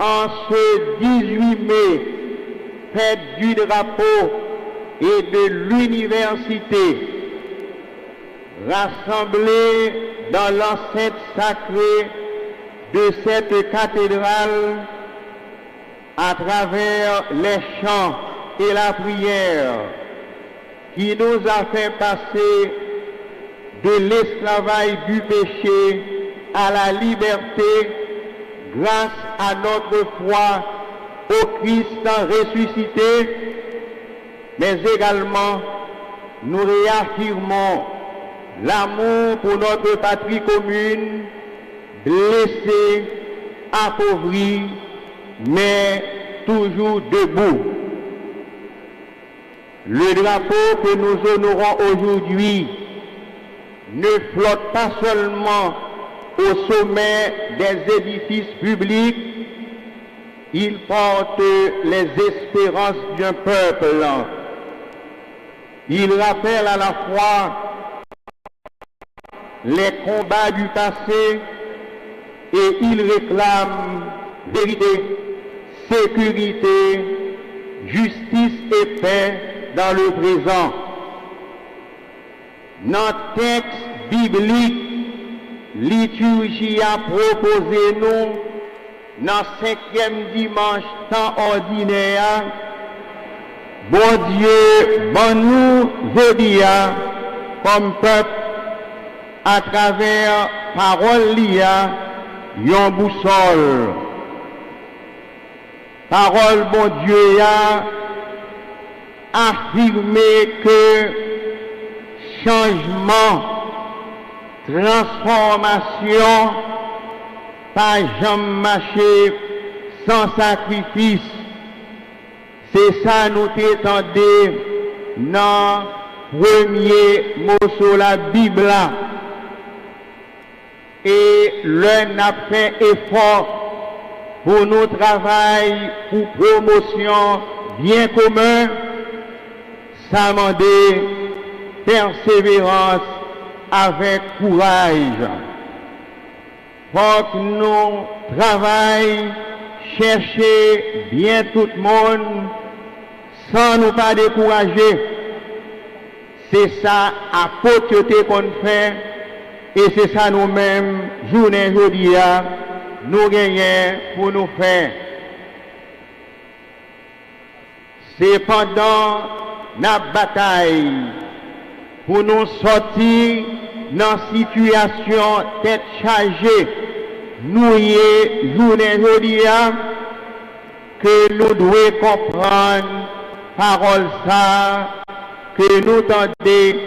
en ce 18 mai, fête du drapeau et de l'université, rassemblés dans l'enceinte sacrée de cette cathédrale à travers les chants et la prière qui nous a fait passer de l'esclavage du péché à la liberté grâce à notre foi au Christ ressuscité, mais également nous réaffirmons l'amour pour notre patrie commune, blessée, appauvrie, mais toujours debout. Le drapeau que nous honorons aujourd'hui ne flotte pas seulement au sommet des édifices publics, il porte les espérances d'un peuple. Il rappelle à la fois les combats du passé et il réclame vérité, sécurité, justice et paix dans le présent. Notre texte biblique, liturgie a proposé nous, dans 5e dimanche temps ordinaire, bon Dieu, bon nous, Zédia, comme peuple, à travers parole lia, yon boussole. Parole, bon Dieu, a affirmé que changement, transformation, pas jamais marcher sans sacrifice. C'est ça nous t'étendons dans le premier mot sur la Bible. Et l'un a fait effort pour nos travail, pour promotion bien commun, ça m'a dit persévérance avec courage. Faut que nous travaillons, chercher bien tout le monde, sans nous pas décourager. C'est ça à côté qu'on fait, et c'est ça nous-mêmes, journée aujourd'hui, nous gagnons pour nous faire. C'est pendant notre bataille pour nous sortir dans une situation tête chargée, nous y est journée aujourd'hui, que nous devons comprendre parole ça, que nous tendons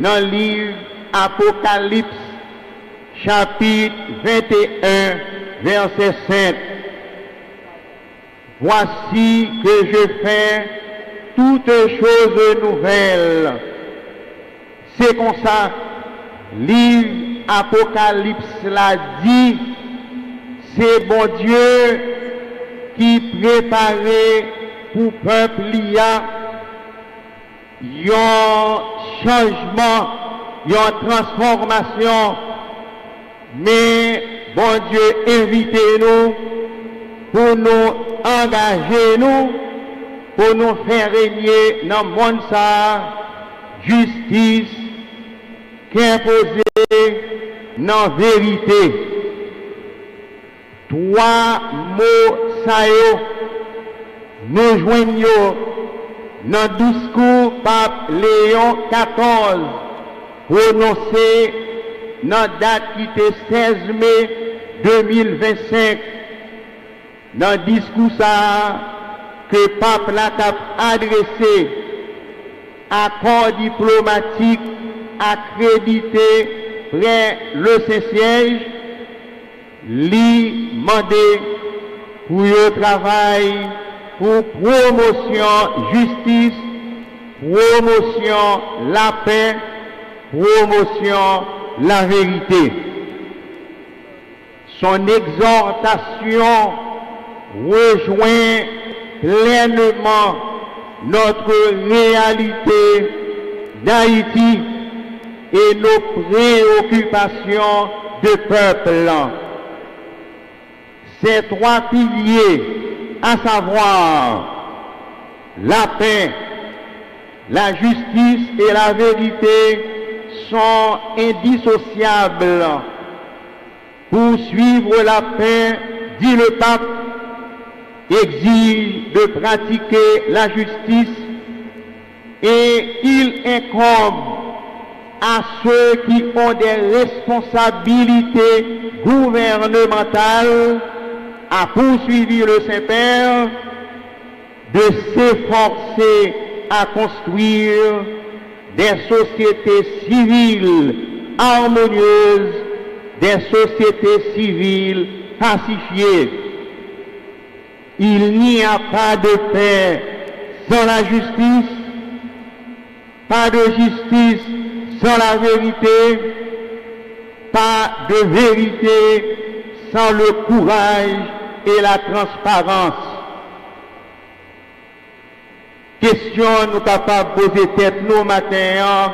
dans le livre Apocalypse, chapitre 21, verset 5. Voici que je fais toutes choses nouvelles. C'est comme ça, livre Apocalypse l'a dit, c'est bon Dieu qui préparait pour peuple l'IA un changement, une transformation, mais bon Dieu invitez-nous pour nous engager nous, pour nous faire régner dans le monde ça, justice, qui est imposée dans la vérité. Trois mots ça nous joignons dans le discours pape Léon XIV, prononcé dans la date qui était 16 mai 2025. Dans le discours ça, que pape l'a adressé à corps diplomatique accrédité près le Saint-Siège, lui demander pour le travail pour promotion justice, promotion la paix, promotion la vérité. Son exhortation rejoint pleinement notre réalité d'Haïti et nos préoccupations de peuple. ces trois piliers, à savoir la paix, la justice et la vérité, sont indissociables. Pour suivre la paix, dit le pape, exige de pratiquer la justice et il incombe à ceux qui ont des responsabilités gouvernementales, a poursuivi le Saint-Père, de s'efforcer à construire des sociétés civiles harmonieuses, des sociétés civiles pacifiées. Il n'y a pas de paix sans la justice, pas de justice sans la vérité, pas de vérité sans le courage et la transparence. Question nous capables de poser tête nous matin,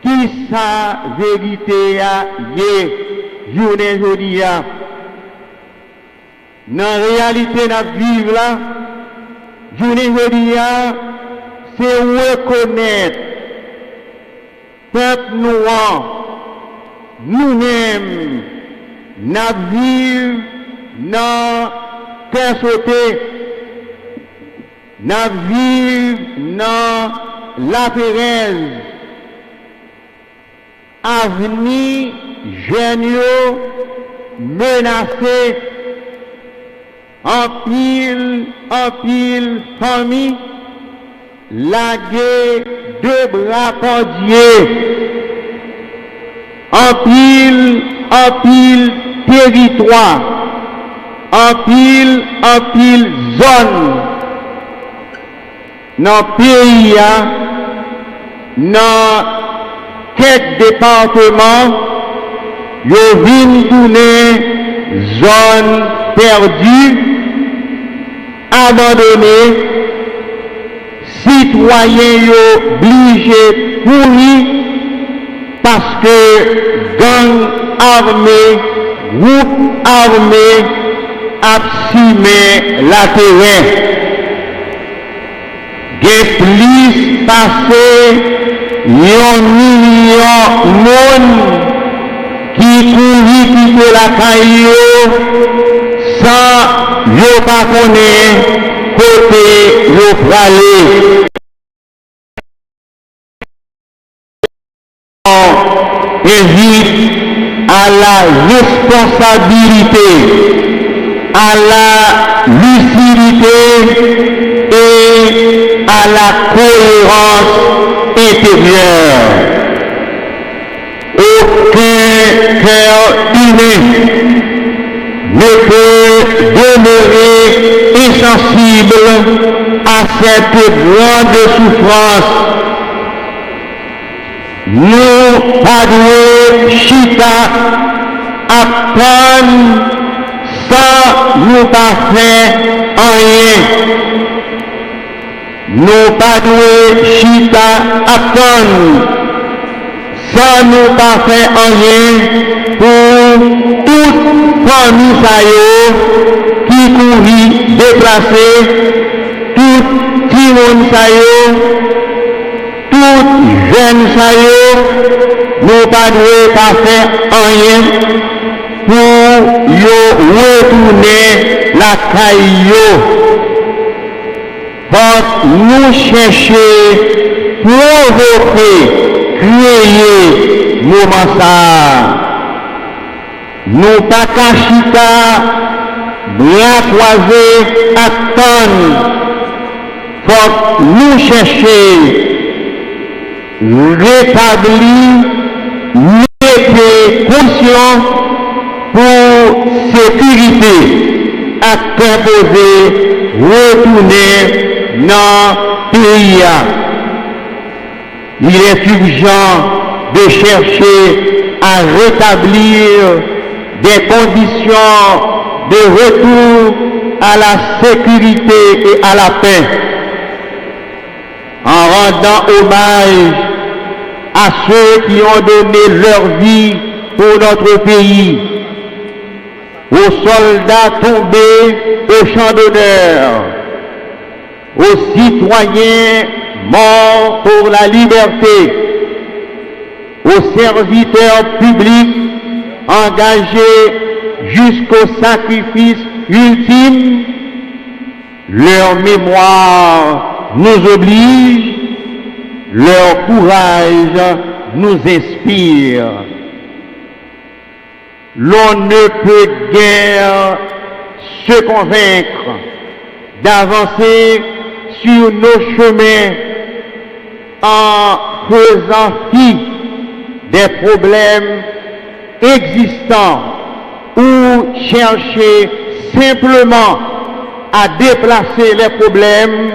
qui sa vérité a yé, journée jodi a. Dans la réalité n'a vivre là, journée jodi a, c'est reconnaître peuple noir, nous-mêmes, n'a vivre dans cœur sauté, n'a vivre dans la Pérez, avenir jeunes menacés, en pile famille, lagué deux bras cordiers, en pile territoire, en pile zone, dans le pays, dans quelques départements, yo vin tourner zone perdue, abandonnée, citoyens yo obligés courir parce que gang armé, groupe armé a simé la terre. Get plus passé 1 million de monde qui courent quitter la caillou sans ne pas connaître côté le aller. Invite à la responsabilité, à la lucidité et à la cohérence intérieure. Aucun cœur humain ne peut demeurer insensible à cette grande souffrance. Nous pas doués chita à prendre sans nous pas faire rien. Nous pas doués chita à prendre sans nous pas faire rien pour toute famille qui courit déplacée, tout petit monde tout jeune nous pas devons pas faire rien pour retourner la caillou. Faut nous chercher, provoquer, créer moment ça. Nous pas cachita, bien croiser, attendre. Faut nous chercher, rétablir, mettre conscient pour sécurité à imposer, retourner dans le pays. Il est urgent de chercher à rétablir des conditions de retour à la sécurité et à la paix, en rendant hommage à ceux qui ont donné leur vie pour notre pays, aux soldats tombés au champ d'honneur, aux citoyens morts pour la liberté, aux serviteurs publics engagés jusqu'au sacrifice ultime. Leur mémoire nous oblige, leur courage nous inspire. L'on ne peut guère se convaincre d'avancer sur nos chemins en faisant fi des problèmes existants ou chercher simplement à déplacer les problèmes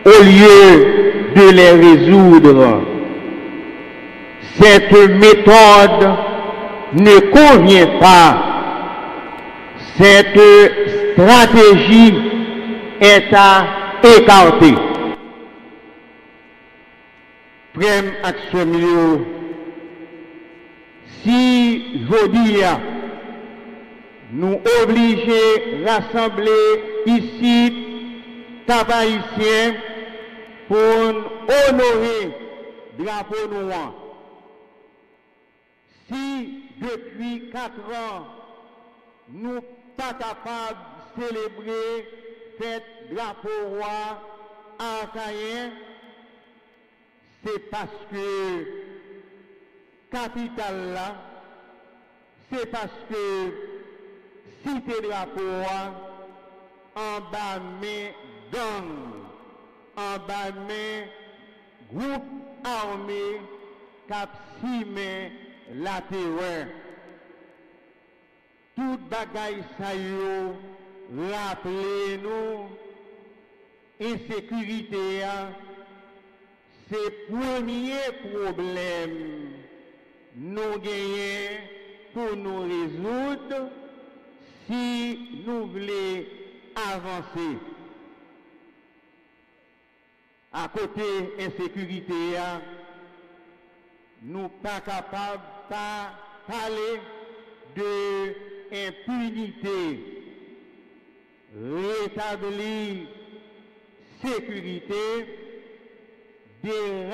au lieu de les résoudre. Cette méthode ne convient pas. Cette stratégie est à écarter. Prem action si aujourd'hui nous obliger rassembler ici cap haïtien pour honorer drapeau noir. Si depuis 4 ans nous pas capables de célébrer cette drapeau roi archaïen, c'est parce que capitale là, c'est parce que cité drapeau en bas main gang, en bas main groupe armé cap simé la terreur. Tout bagaille sa yo rappelez-nous insécurité c'est premier problème nous gagnons pour nous résoudre si nous voulons avancer. À côté insécurité, nous ne sommes pas capables de parler de impunité, rétablir sécurité, des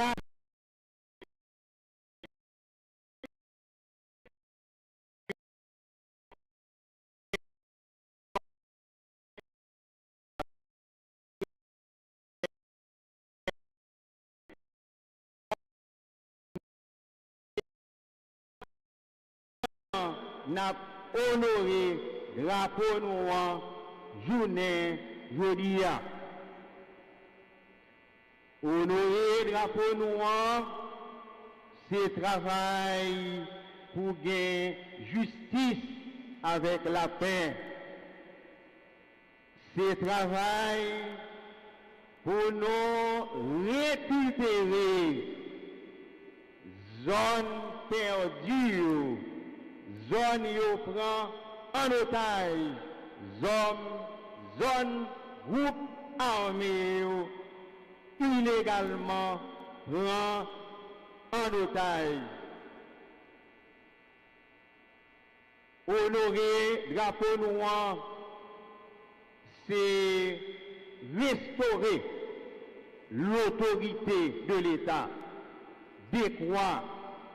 n'a honoré drapeau noir journée jeudi. Honorer drapeau noir, c'est travail pour gagner justice avec la paix. C'est travail pour nous récupérer zone perdue, zone yo prend en otage, zone groupe armé illégalement prend en otage. Honorer drapeau noir, c'est restaurer l'autorité de l'État, décroître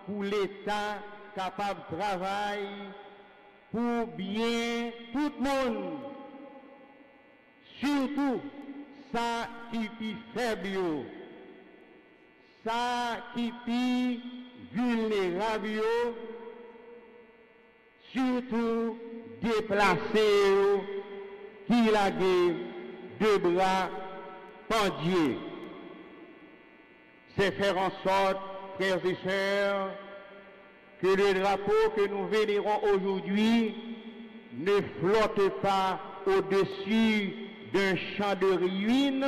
pour l'État capable de travailler pour bien tout le monde, surtout ça qui est faible, ça qui est vulnérable, surtout déplacé, qui a deux bras pendiers. C'est faire en sorte, frères et sœurs, que le drapeau que nous vénérons aujourd'hui ne flotte pas au-dessus d'un champ de ruines,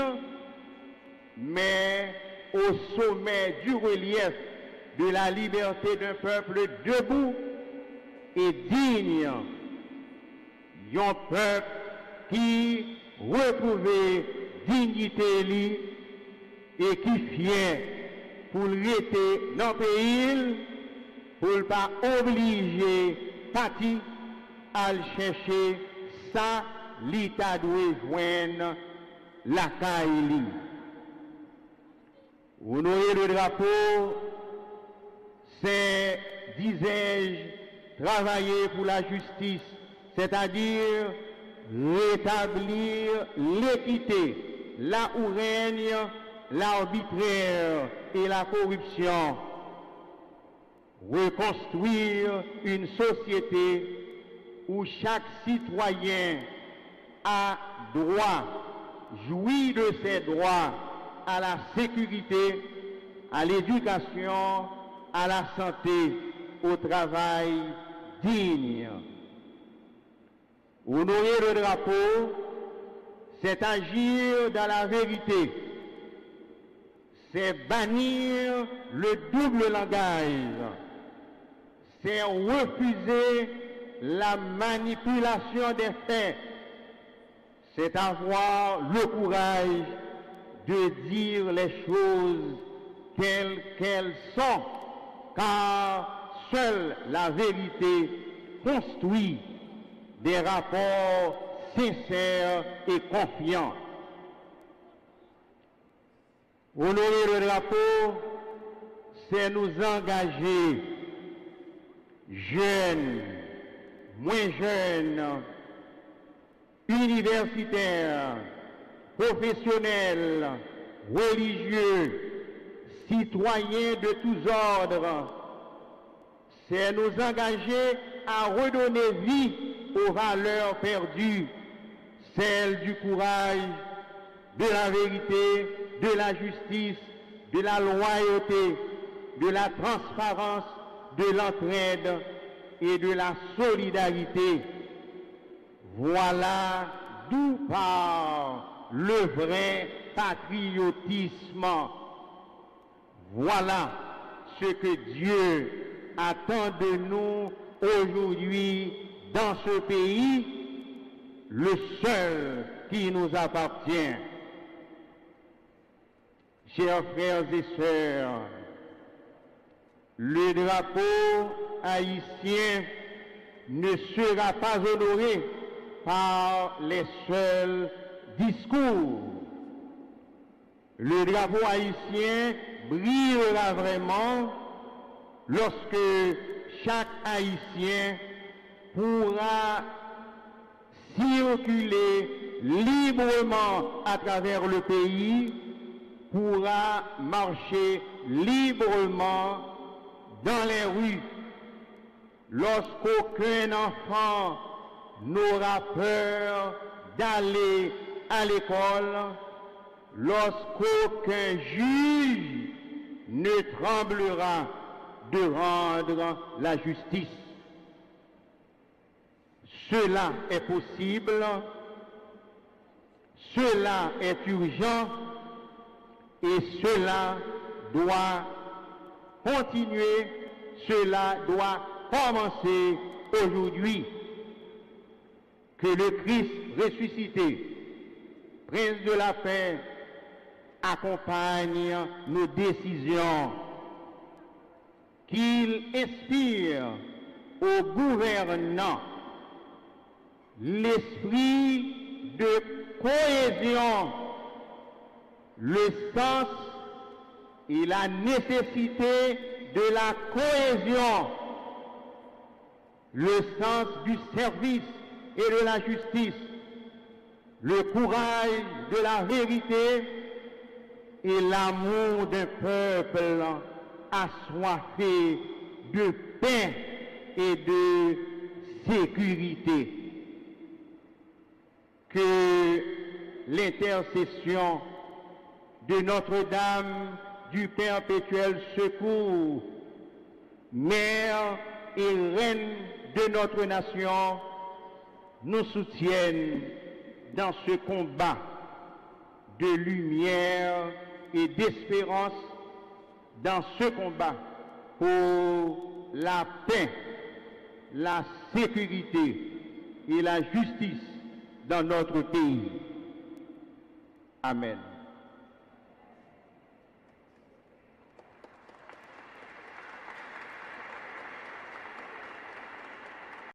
mais au sommet du relief de la liberté d'un peuple debout et digne. Un peuple qui retrouve dignité et qui fier pour rester dans le pays, pour ne pas obliger parti à chercher ça, l'État doit joindre la CAILI. Honorer le drapeau, c'est, disais-je, travailler pour la justice, c'est-à-dire rétablir l'équité, là où règne l'arbitraire et la corruption, reconstruire une société où chaque citoyen a droit, jouit de ses droits à la sécurité, à l'éducation, à la santé, au travail digne. Honorer le drapeau, c'est agir dans la vérité, c'est bannir le double langage, c'est refuser la manipulation des faits, c'est avoir le courage de dire les choses telles qu'elles sont, car seule la vérité construit des rapports sincères et confiants. Honorer le drapeau, c'est nous engager, jeunes, moins jeunes, universitaires, professionnels, religieux, citoyens de tous ordres. C'est nous engager à redonner vie aux valeurs perdues, celles du courage, de la vérité, de la justice, de la loyauté, de la transparence, de l'entraide et de la solidarité. Voilà d'où part le vrai patriotisme. Voilà ce que Dieu attend de nous aujourd'hui dans ce pays, le seul qui nous appartient. Chers frères et sœurs, le drapeau haïtien ne sera pas honoré par les seuls discours. Le drapeau haïtien brillera vraiment lorsque chaque Haïtien pourra circuler librement à travers le pays, pourra marcher librement dans les rues, lorsqu'aucun enfant n'aura peur d'aller à l'école, lorsqu'aucun juge ne tremblera de rendre la justice. Cela est possible, cela est urgent et cela doit continuer, cela doit commencer aujourd'hui. Que le Christ ressuscité, Prince de la paix, accompagne nos décisions, qu'il inspire aux gouvernants l'esprit de cohésion, le sens et la nécessité de la cohésion, le sens du service et de la justice, le courage de la vérité et l'amour d'un peuple assoiffé de paix et de sécurité. Que l'intercession de Notre-Dame du Perpétuel Secours, Mère et Reine de notre nation, nous soutienne dans ce combat de lumière et d'espérance, dans ce combat pour la paix, la sécurité et la justice dans notre pays. Amen.